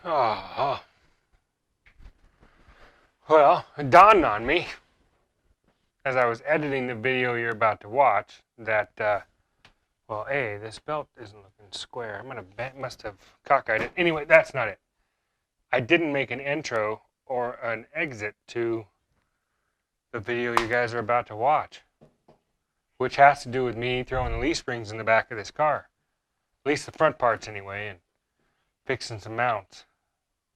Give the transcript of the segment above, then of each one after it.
Oh, well, it dawned on me as I was editing the video you're about to watch that, well, A, this belt isn't looking square. Must have cockeyed it. Anyway, that's not it. I didn't make an intro or an exit to the video you guys are about to watch, which has to do with me throwing the leaf springs in the back of this car. At least the front parts anyway, and fixing some mounts.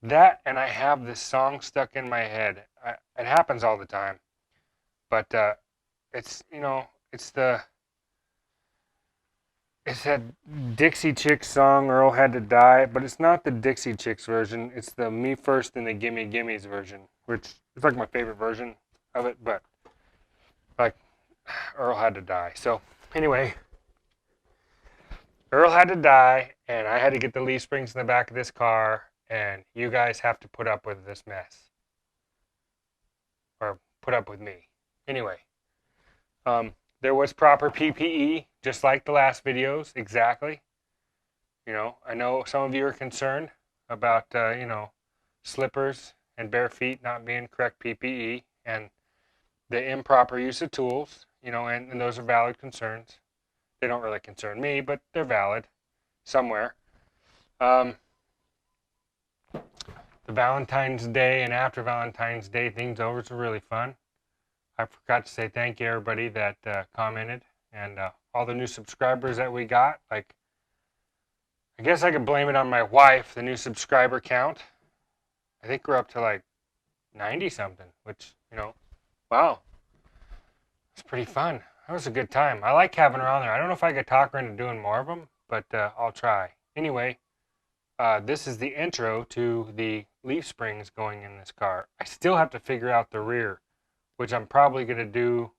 That, and I have this song stuck in my head. It happens all the time. But it's, it's that Dixie Chicks song, Earl Had to Die, but it's not the Dixie Chicks version. It's the Me First and the Gimme Gimmes version, which is like my favorite version of it, but like Earl had to die. So anyway, Earl had to die, and I had to get the leaf springs in the back of this car, and you guys have to put up with this mess. Or put up with me. Anyway, there was proper PPE, just like the last videos, exactly. I know some of you are concerned about, slippers and bare feet not being correct PPE, and the improper use of tools, and those are valid concerns. They don't really concern me, but they're valid somewhere. The Valentine's Day and after Valentine's Day things over are really fun. I forgot to say thank you everybody that commented and all the new subscribers that we got. Like, I guess I could blame it on my wife, the new subscriber count. I think we're up to like 90 something, which, wow. It's pretty fun. That was a good time. I like having her on there. I don't know if I could talk her into doing more of them, but I'll try. Anyway, this is the intro to the leaf springs going in this car. I still have to figure out the rear, which I'm probably going to do.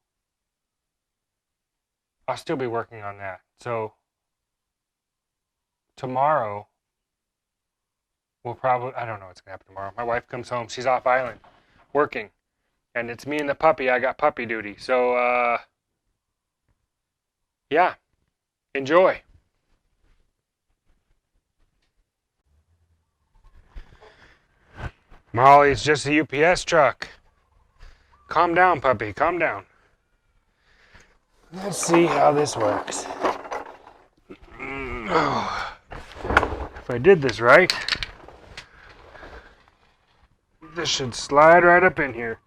I'll still be working on that. So tomorrow, I don't know what's going to happen tomorrow. My wife comes home. She's off island working. And it's me and the puppy. I got puppy duty. So, yeah, enjoy. Molly, it's just a UPS truck. Calm down, puppy. Calm down. Let's see how this works. Oh. If I did this right, this should slide right up in here.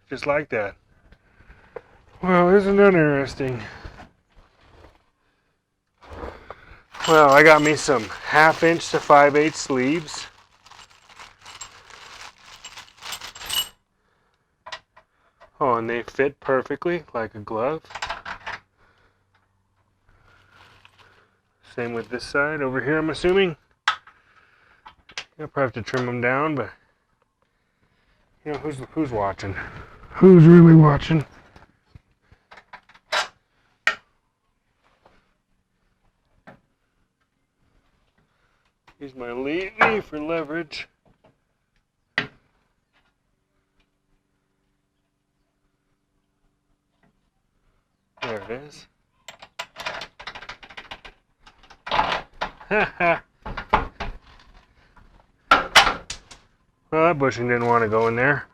Just like that. Well, isn't that interesting? Well, I got me some 1/2 inch to 5/8 sleeves. Oh, and they fit perfectly like a glove. Same with this side over here, I'm assuming. I'll probably have to trim them down, but who's watching? Who's really watching? Use my knee for leverage. There it is. Well, that bushing didn't want to go in there.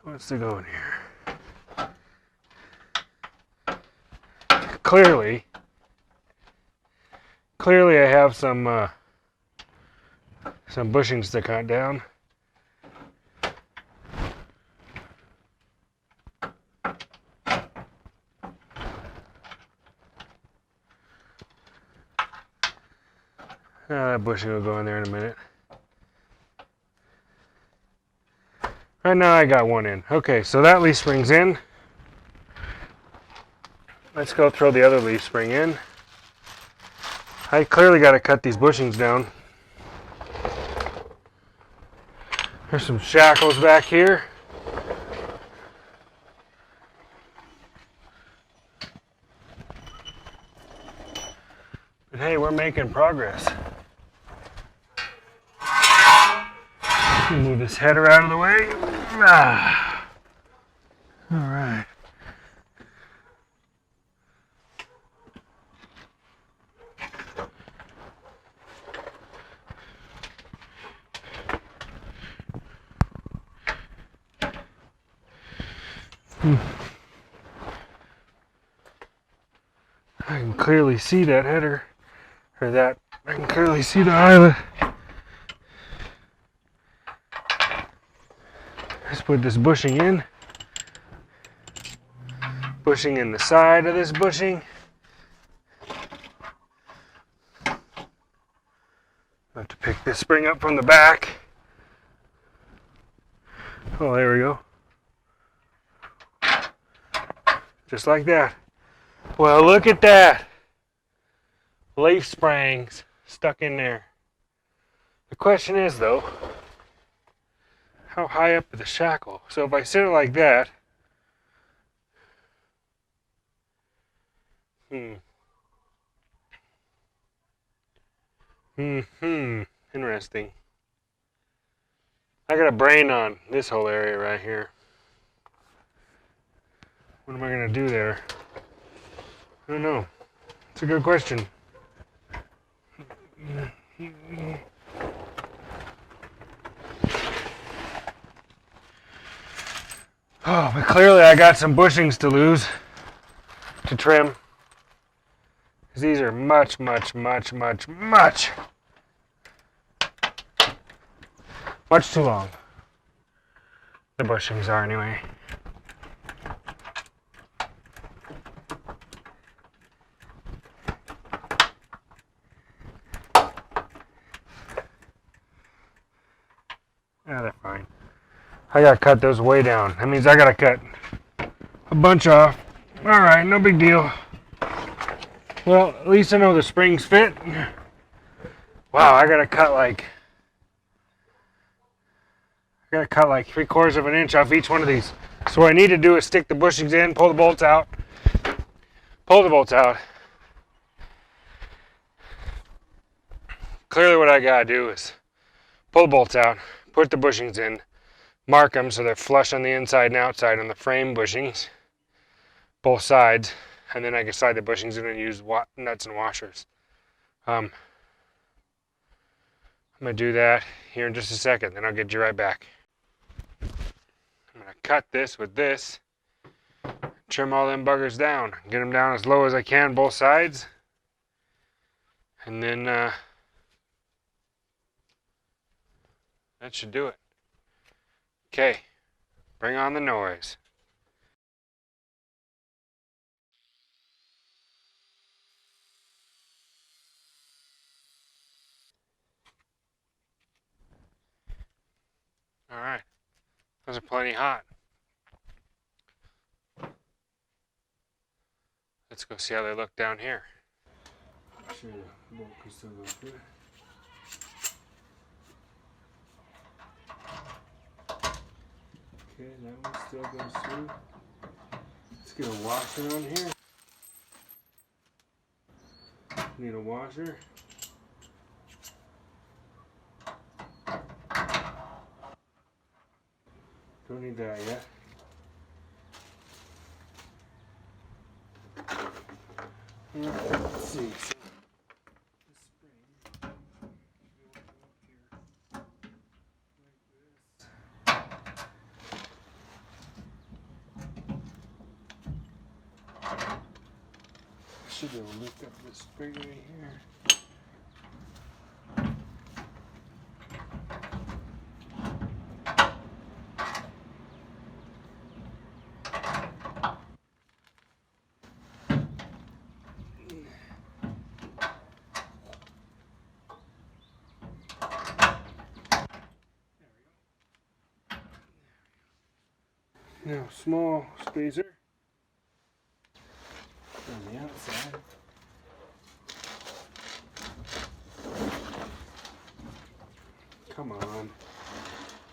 What's to go in here? Clearly I have some bushings to cut down. That bushing will go in there in a minute. Right now I got one in. Okay, so that leaf spring's in. Let's go throw the other leaf spring in. I clearly got to cut these bushings down. There's some shackles back here. But hey, we're making progress. Move this header out of the way. Ah. All right. I can clearly see that header, or that, I can clearly see the eyelet. Let's put this bushing in. Bushing in the side of this bushing. I have to pick this spring up from the back. Oh, there we go. Just like that. Well, look at that. Leaf springs stuck in there. The question is, though, how high up is the shackle? So if I sit it like that, interesting. I got a brain on this whole area right here. What am I gonna do there? I don't know. It's a good question. Oh, but clearly I got some bushings to lose, to trim. Because these are much too long. The bushings are anyway. Yeah, they're fine. I gotta cut those way down. That means I gotta cut a bunch off. Alright, no big deal. Well, at least I know the springs fit. Wow, I gotta cut like 3/4 of an inch off each one of these. So what I need to do is stick the bushings in, pull the bolts out. Clearly what I gotta do is pull the bolts out, put the bushings in, mark them so they're flush on the inside and outside on the frame bushings, both sides, and then I can slide the bushings in and use nuts and washers. I'm gonna do that here in just a second, then I'll get you right back. I'm gonna cut this with this, trim all them buggers down, get them down as low as I can both sides, and then that should do it. Okay, bring on the noise. All right, those are plenty hot. Let's go see how they look down here. Sure, bolt can still go through. Okay, that one still goes through. Let's get a washer on here. Need a washer. Don't need that yet. Let's see. So this spring goes up here like this. Should be able to lift up this spring right here. Now, small spacer on the outside. Come on.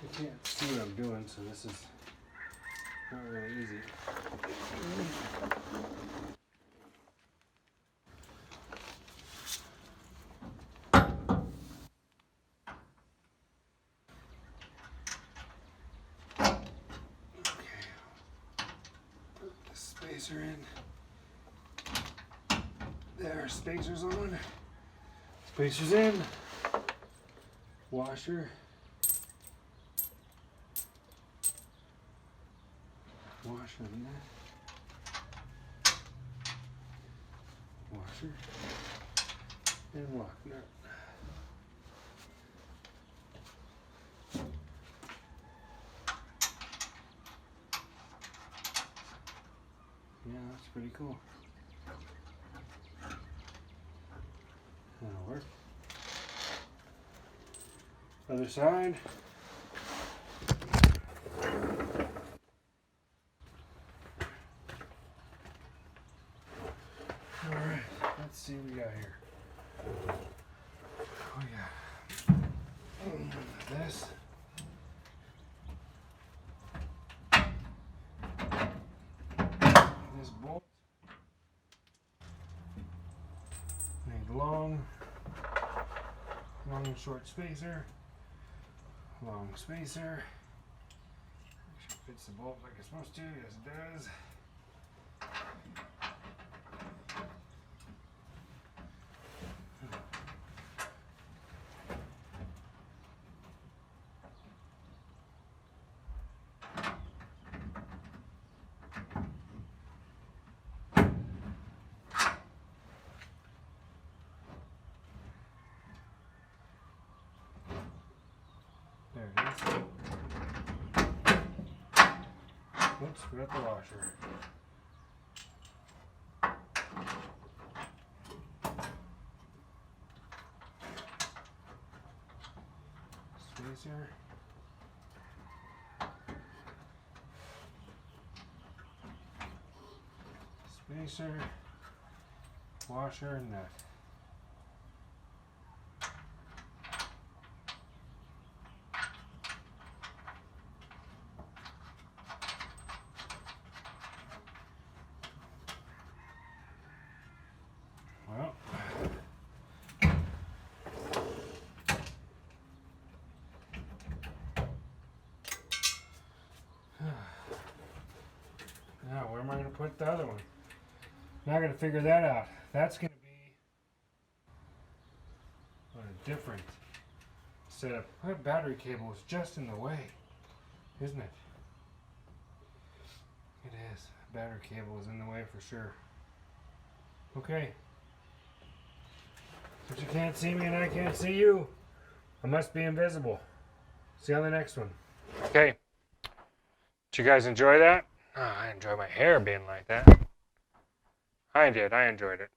I can't see what I'm doing, so this is not really easy. Spacer in. There are spacers on. Spacers in. Washer. Washer and nut. Washer and lock nut. Yeah, that's pretty cool. That'll work. Other side. Alright, let's see what we got here. Oh yeah. This. This bolt. Need long and short spacer. Long spacer. Make sure it fits the bolt like it's supposed to. Yes, it does. There it is. Oops, forgot the washer. Spacer. Spacer. Washer and nut. Well, now where am I going to put the other one? Now I got to figure that out. That's going to be a different setup. That battery cable is just in the way, isn't it? It is. Battery cable is in the way for sure. Okay. But you can't see me and I can't see you. I must be invisible. See you on the next one. Okay. Did you guys enjoy that? Oh, I enjoy my hair being like that. I did. I enjoyed it.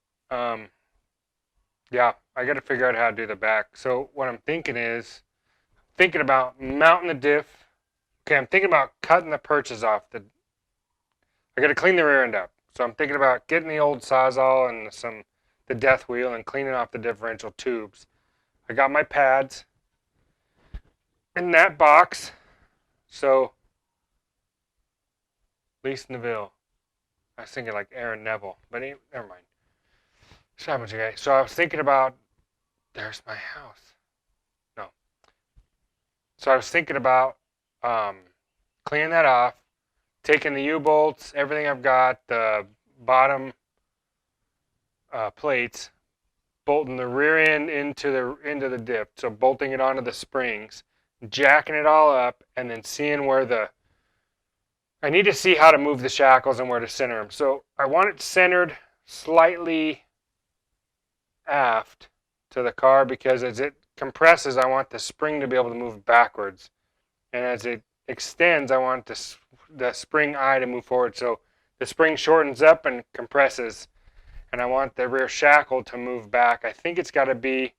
Yeah, I got to figure out how to do the back. So what I'm thinking is, thinking about mounting the diff. Okay, I'm thinking about cutting the perches off. I got to clean the rear end up. So I'm thinking about getting the old Sawzall and the death wheel and cleaning off the differential tubes. I got my pads in that box. So, Lise Neville. I was thinking like Aaron Neville, but never mind. Sorry, okay. So I was thinking about, there's my house. No. So I was thinking about cleaning that off, taking the U-bolts, everything I've got, the bottom plates, bolting the rear end into the dip, so bolting it onto the springs, jacking it all up, and then seeing where I need to see how to move the shackles and where to center them. So I want it centered slightly aft to the car because as it compresses, I want the spring to be able to move backwards. And as it extends, I want the spring eye to move forward. So the spring shortens up and compresses. And I want the rear shackle to move back. I think it's got to be,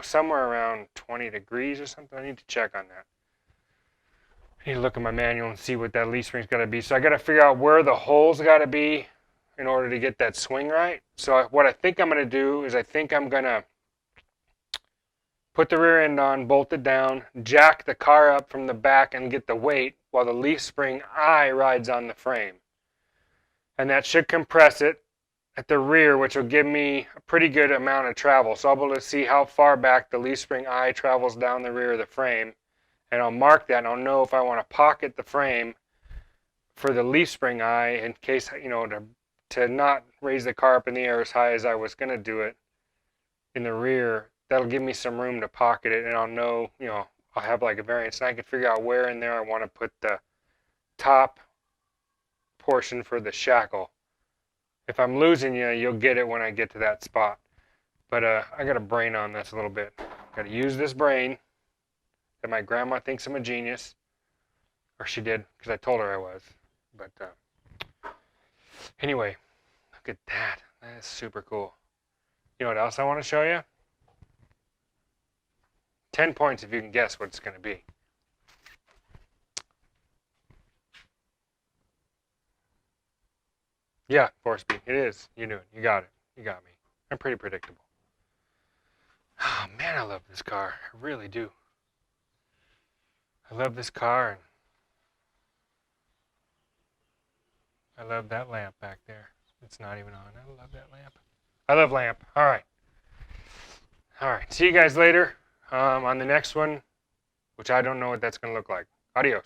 somewhere around 20 degrees or something. I need to check on that. I need to look at my manual and see what that leaf spring's got to be. So I got to figure out where the holes got to be in order to get that swing right. So what I think I'm going to do is I think I'm going to put the rear end on, bolt it down, jack the car up from the back and get the weight while the leaf spring eye rides on the frame. And that should compress it at the rear, which will give me a pretty good amount of travel. So I'll be able to see how far back the leaf spring eye travels down the rear of the frame. And I'll mark that and I'll know if I want to pocket the frame for the leaf spring eye in case, to not raise the car up in the air as high as I was going to do it in the rear. That'll give me some room to pocket it, and I'll know, I'll have like a variance, and I can figure out where in there I want to put the top portion for the shackle. If I'm losing you, you'll get it when I get to that spot. But I got to brain on this a little bit. Got to use this brain that my grandma thinks I'm a genius. Or she did, because I told her I was. But anyway, look at that. That is super cool. You know what else I want to show you? 10 points if you can guess what it's going to be. Yeah, 4-speed. It is. You knew it. You got it. You got me. I'm pretty predictable. Oh, man, I love this car. I really do. I love this car, and I love that lamp back there. It's not even on. I love that lamp. I love lamp. All right. All right. See you guys later on the next one, which I don't know what that's going to look like. Adios.